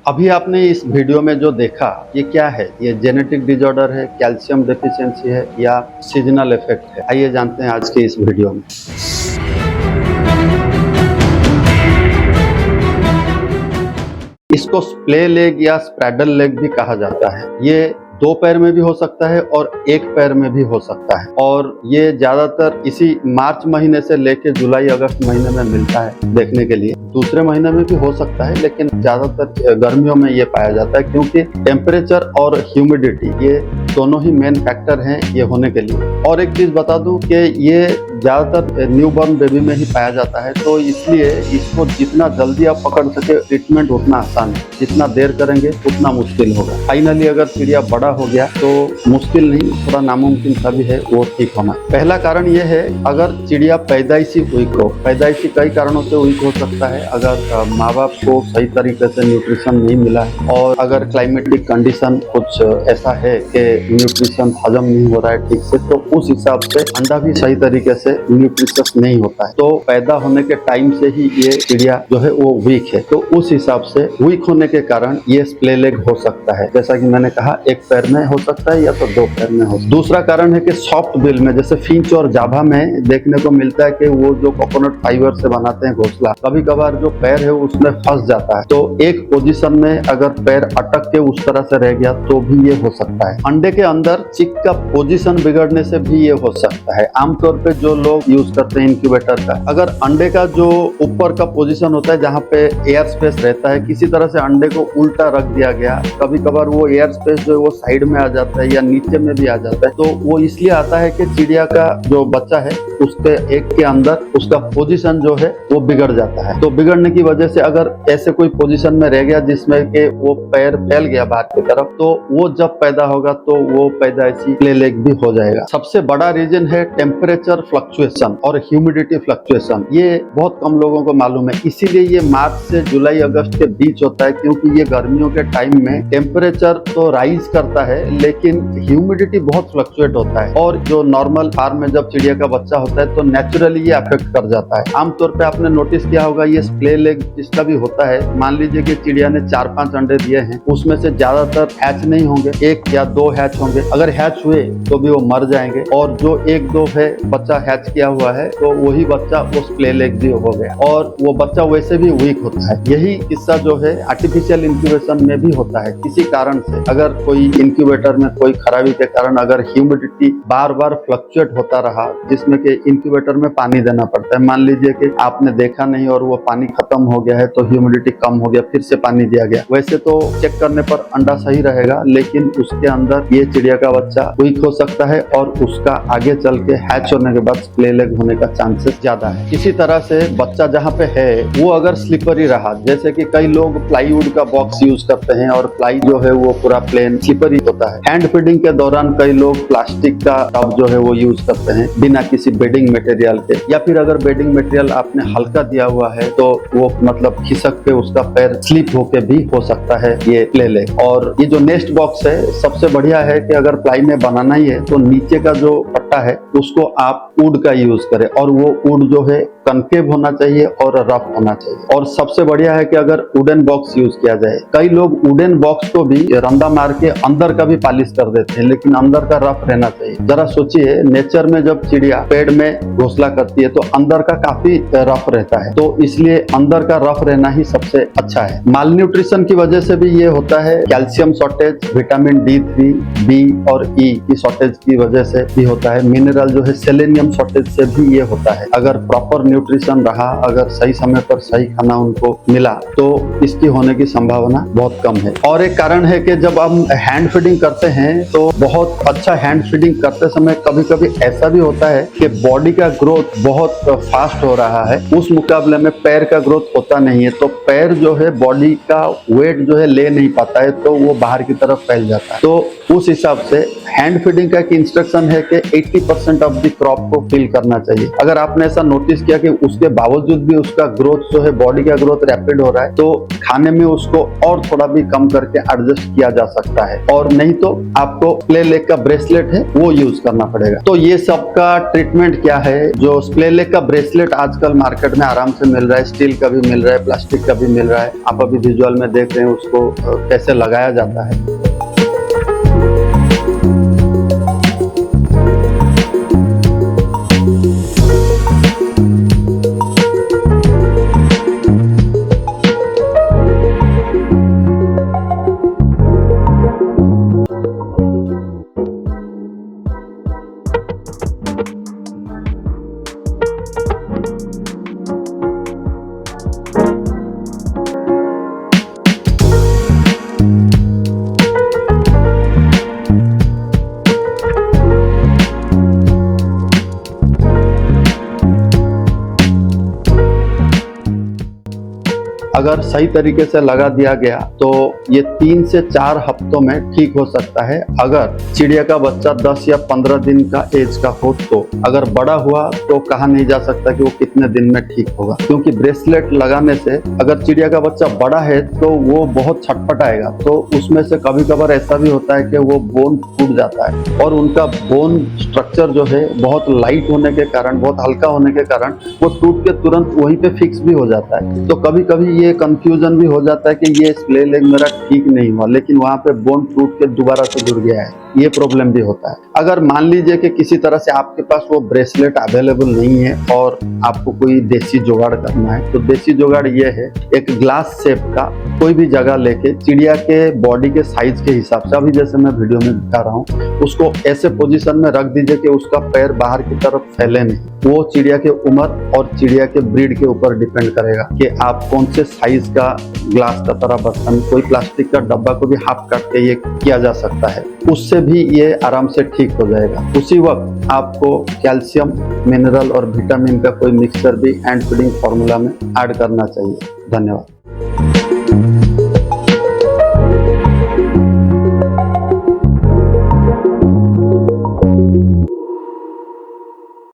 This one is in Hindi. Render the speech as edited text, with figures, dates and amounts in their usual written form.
अभी आपने इस वीडियो में जो देखा ये क्या है? ये जेनेटिक डिसऑर्डर है, कैल्शियम डेफिशिएंसी है या सीजनल इफेक्ट है? आइए जानते हैं आज के इस वीडियो में। इसको स्प्ले लेग या स्प्रैडल लेग भी कहा जाता है। ये दो पैर में भी हो सकता है और एक पैर में भी हो सकता है और ये ज्यादातर इसी मार्च महीने से लेके जुलाई अगस्त महीने में मिलता है देखने के लिए। दूसरे महीने में भी हो सकता है लेकिन ज्यादातर गर्मियों में ये पाया जाता है क्योंकि टेम्परेचर और ह्यूमिडिटी ये दोनों ही मेन फैक्टर हैं ये होने के लिए। और एक चीज बता दूं कि ये ज्यादातर न्यूबॉर्न बेबी में ही पाया जाता है, तो इसलिए इसको जितना जल्दी आप पकड़ सके ट्रीटमेंट उतना आसान है, जितना देर करेंगे उतना मुश्किल होगा। फाइनली अगर चिड़िया बड़ा हो गया तो मुश्किल नहीं, थोड़ा नामुमकिन सा भी है वो ठीक होना। पहला कारण ये है अगर चिड़िया पैदाइशी वीक हो। पैदाइशी कई कारणों से वीक हो सकता है। अगर माँ बाप को सही तरीके से न्यूट्रिशन नहीं मिला है और अगर क्लाइमेटिक कंडीशन कुछ ऐसा है कि न्यूट्रिशन हजम नहीं हो रहा है ठीक से, तो उस हिसाब से अंडा भी सही तरीके से न्यूट्रिशस नहीं होता है। तो पैदा होने के टाइम से ही ये चिड़िया जो है वो वीक है, तो उस हिसाब से वीक होने के कारण ये स्प्ले लेग हो सकता है। जैसा कि मैंने कहा एक पैर में हो सकता है या तो दो पैर में हो। दूसरा कारण है कि सॉफ्ट बिल में, जैसे फिंच और जाभा में देखने को मिलता है कि वो जो कोकोनट फाइबर से बनाते हैं घोंसला, कभी कभार जो पैर है उसमें फंस जाता है। तो एक पोजीशन में अगर पैर अटक के उस तरह से रह गया तो भी ये हो सकता है। अंडे के अंदर चिक का पोजीशन बिगड़ने से भी ये हो सकता है। आमतौर पे जो लोग यूज करते हैं इंक्यूबेटर का, अगर अंडे का जो ऊपर का पोजीशन होता है जहाँ पे एयर स्पेस रहता है, किसी तरह से अंडे को उल्टा रख दिया गया, कभी कभार वो एयर स्पेस जो है वो साइड में आ जाता है या नीचे में भी आ जाता है। तो वो इसलिए आता है कि चिड़िया का जो बच्चा है उसके एक के अंदर उसका पोजीशन जो है वो बिगड़ जाता है। तो बिगड़ने की वजह से अगर ऐसे कोई पोजीशन में रह गया जिसमें कि वो पैर फैल गया बाहर की तरफ, तो वो जब पैदा होगा तो वो पैदाइशी स्प्ले लेग भी हो जाएगा। सबसे बड़ा रीजन है टेम्परेचर फ्लक्चुएशन और ह्यूमिडिटी फ्लक्चुएशन। ये बहुत कम लोगों को मालूम है, इसीलिए ये मार्च से जुलाई अगस्त के बीच होता है, क्योंकि ये गर्मियों के टाइम में टेम्परेचर तो राइज करता है लेकिन ह्यूमिडिटी बहुत फ्लक्चुएट होता है। और जो नॉर्मल फार्म में जब चिड़िया का बच्चा होता है तो नेचुरली ये अफेक्ट कर जाता है। आमतौर पे आपने नोटिस किया होगा ये स्प्ले लेग जिसका भी होता है, मान लीजिए कि चिड़िया ने 4-5 अंडे दिए हैं, उसमें से ज्यादातर हैच नहीं होंगे, 1 या 2 हैच होंगे। अगर हैच हुए तो भी वो मर जाएंगे और जो 1-2 है बच्चा हैच किया हुआ है तो वही बच्चा वो स्प्ले लेग भी हो गया और वो बच्चा वैसे भी वीक होता है। यही किस्सा जो है आर्टिफिशियल इंक्यूबेशन में भी होता है। किसी कारण से अगर कोई इंक्यूबेटर में कोई खराबी के कारण अगर ह्यूमिडिटी बार बार फ्लक्चुएट होता रहा, जिसमें कि इंक्यूबेटर में पानी देना पड़ता है, मान लीजिए कि आपने देखा नहीं और वो पानी खत्म हो गया है तो ह्यूमिडिटी कम हो गया, फिर से पानी दिया गया, वैसे तो चेक करने पर अंडा सही रहेगा लेकिन उसके अंदर ये चिड़िया का बच्चा वीक हो सकता है और उसका आगे चल के हैच होने के बाद स्प्ले लेग होने का चांसेस ज्यादा है। इसी तरह से बच्चा जहाँ पे है वो अगर स्लिपरी रहा, जैसे कि कई लोग प्लाईवुड का बॉक्स यूज करते हैं और प्लाई जो है वो पूरा प्लेन स्लिपरी होता है। हैंड फीडिंग के दौरान कई लोग प्लास्टिक का टब जो है वो यूज करते हैं बिना किसी बेडिंग मटेरियल के, या फिर अगर बेडिंग मटेरियल आपने हल्का दिया हुआ है तो वो मतलब खिसक के उसका पैर स्लिप होके भी हो सकता है ये स्प्ले लेग। और ये जो नेस्ट बॉक्स है सबसे बढ़िया है कि अगर प्लाई में बनाना ही है तो नीचे का जो पट्टा है उसको आप वुड का यूज करें और वो वुड जो है कनकेव होना चाहिए और रफ होना चाहिए। और सबसे बढ़िया है कि अगर वुडन बॉक्स यूज किया जाए। कई लोग वुडन बॉक्स को भी रंदा मार के अंदर का भी पॉलिश कर देते हैं लेकिन अंदर का रफ रहना चाहिए। जरा सोचिए, नेचर में जब चिड़िया पेड़ में घोंसला करती है तो अंदर का काफी रफ रहता है, तो इसलिए अंदर का रफ रहना ही सबसे अच्छा है। माल न्यूट्रिशन की वजह से भी ये होता है, calcium shortage, vitamin D3, B और E की शॉर्टेज की वजह से भी होता है। मिनरल जो है सेलेनियम शॉर्टेज से भी ये होता है। अगर प्रॉपर न्यूट्रिशन रहा, अगर सही समय पर सही खाना उनको मिला तो इसकी होने की संभावना बहुत कम है। और एक कारण है कि जब हम हैंड फीडिंग करते हैं तो बहुत अच्छा हैंड फीडिंग करते समय कभी कभी ऐसा भी होता है कि बॉडी का ग्रोथ बहुत फास्ट हो रहा है, उस मुकाबले में पैर का ग्रोथ होता नहीं है, तो पैर जो है बॉडी का वेट जो है ले नहीं पाता है तो वो बाहर की तरफ फैल जाता है। तो उस हिसाब से हैंड फीडिंग का एक इंस्ट्रक्शन है कि 80% ऑफ द क्रॉप को फिल करना चाहिए। अगर आपने ऐसा नोटिस किया कि कि उसके बावजूद भी उसका ग्रोथ जो है, बॉडी का ग्रोथ रैपिड हो रहा है, तो खाने में उसको और थोड़ा भी कम करके एडजस्ट किया जा सकता है। और नहीं तो आपको स्प्ले लेग का ब्रेसलेट है वो यूज करना पड़ेगा। तो ये सबका ट्रीटमेंट क्या है? जो स्प्ले लेग का ब्रेसलेट आजकल मार्केट में आराम से मिल रहा है, स्टील का भी मिल रहा है, प्लास्टिक का भी मिल रहा है। आप अभी विजुअल में देख रहे हैं उसको कैसे लगाया जाता है। अगर सही तरीके से लगा दिया गया तो ये 3 से 4 हफ्तों में ठीक हो सकता है। अगर चिड़िया का बच्चा 10 या 15 दिन का एज का हो तो, अगर बड़ा हुआ तो कहा नहीं जा सकता कि वो कितने दिन में ठीक होगा, क्योंकि ब्रेसलेट लगाने से अगर चिड़िया का बच्चा बड़ा है तो वो बहुत छटपटाएगा, तो उसमें से कभी कभार ऐसा भी होता है कि वो बोन टूट जाता है और उनका बोन स्ट्रक्चर जो है बहुत लाइट होने के कारण, बहुत हल्का होने के कारण वो टूट के तुरंत वहीं पे फिक्स भी हो जाता है। तो कभी कभी ये कंफ्यूजन भी हो जाता है कि ये स्प्ले लेग मेरा ठीक नहीं हुआ, लेकिन वहां पे बोन टूट के दोबारा से जुड़ गया है, ये प्रॉब्लम भी होता है। अगर मान लीजिए कि किसी तरह से आपके पास वो ब्रेसलेट अवेलेबल नहीं है और आपको कोई देसी जुगाड़ करना है, तो देसी जुगाड़ ये है, एक ग्लास शेप का कोई भी जगह लेके चिड़िया के बॉडी के साइज के हिसाब से, अभी जैसे मैं वीडियो में दिखा रहा हूँ, उसको ऐसे पोजीशन में रख दीजिए कि उसका पैर बाहर की तरफ फैले नहीं। वो चिड़िया के उम्र और चिड़िया के ब्रीड के ऊपर डिपेंड करेगा कि आप कौन से साइज का ग्लास का तरह बर्तन, कोई प्लास्टिक का डब्बा को भी हाफ काट के ये किया जा सकता है, उससे भी ये आराम से ठीक हो जाएगा। उसी वक्त आपको कैल्शियम, मिनरल और विटामिन का कोई मिक्सचर भी हैंड फीडिंग फॉर्मूला में ऐड करना चाहिए। धन्यवाद।